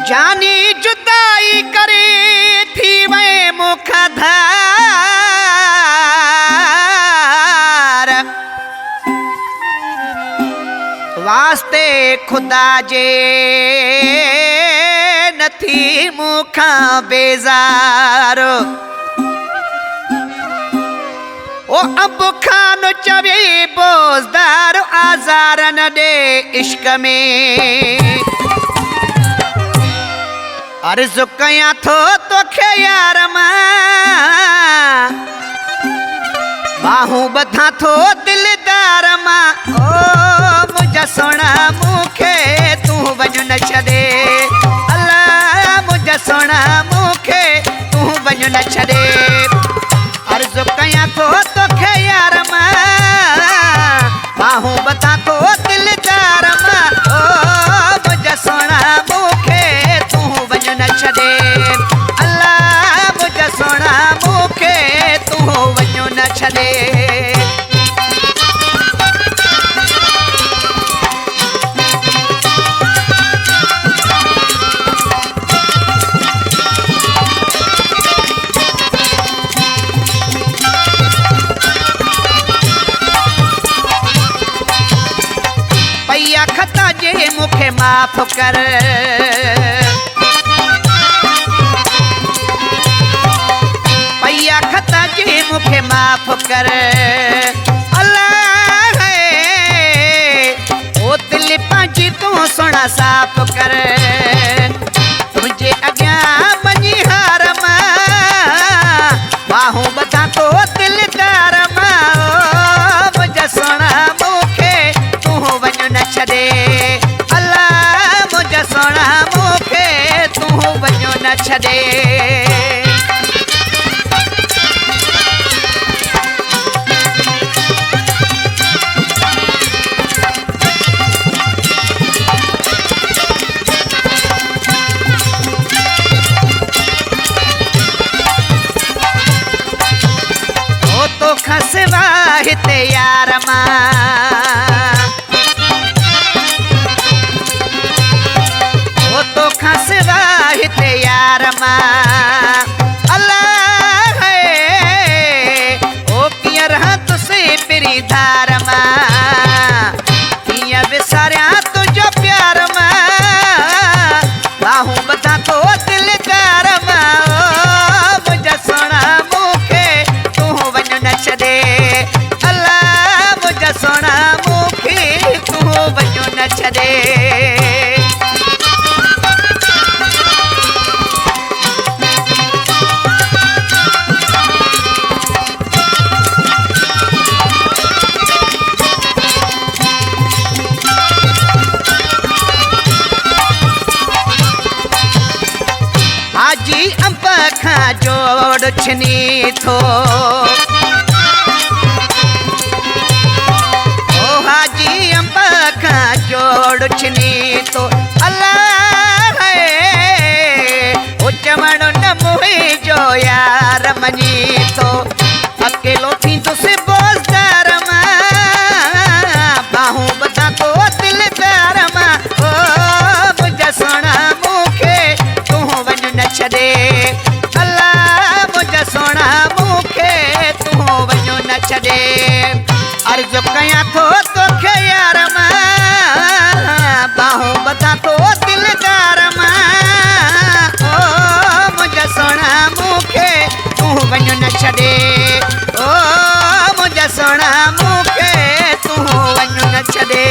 जानी जुदाई करे थी वे मुखधार वास्ते खुदा जे नथी मुखा बेजार ओ अब खान चवे बोजदार आजार न दे इश्क में अर्ज कया थो तोखे यार मां बाहूं बधा थो दिलदार मां ओ मुझा सोना मुखे तू वञ न छॾे अल्लाह मुझा सोना मुखे तू वञ न छॾे अर्ज कया थो तोखे यार मां बाहूं बधा थो दिलदार मां ओ मुझा सोना मुखे तू वञ न छॾे अल्लाह मुझा सोना मुखे तू वञ न छॾे पैया खता जे मुखे माफ़ कर पैया खता जे मुखे माफ़ कर अल्लाह है ओ दिल पंहिंजी तूं सोना साफ़ कर तुंहिंजे अॻियां वञी हार मां बाहूं बधा तो दिलदार मां मुझा सोना मुखे तूं वञ न छॾे अल्लाह मुझा सोना मुखे तूं वञ न छॾे ओ तो खसवा हिते यार मां ओ तो खसवा हिते यार मां अल्लाह है ओ कीअं रहां तुसे पिरी धार मां कीअं विसारियां तुंहिंजो प्यार मां बाहूं बधा तो दिलदार मां ओ मुझा सोना मुखे तू वञ न छॾे अल्लाह मुझा सोना मुखे तू वञ न छॾे हाजी अंब खां जोड़ छनी थो ओ हाजी अंब खां जोड़ छनी थो अल्लाह है ओ चवण न मुंहिंजो यार मञी थो अकेलो थींदुसि बोज़दार मां बाहूं बधा तो दिलदार मां ओ मुझा सोना मुखे तू वञ न छॾे अल्लाह मुझा सोना मुखे तू वञ न छॾे अर्ज कया थो तोखे यार मां बाहूं बधा तो दिलदार मां ओ मुझा सोना मुखे तू वञ न छॾे ओ मुझा सोना मुखे तू वञ न छॾे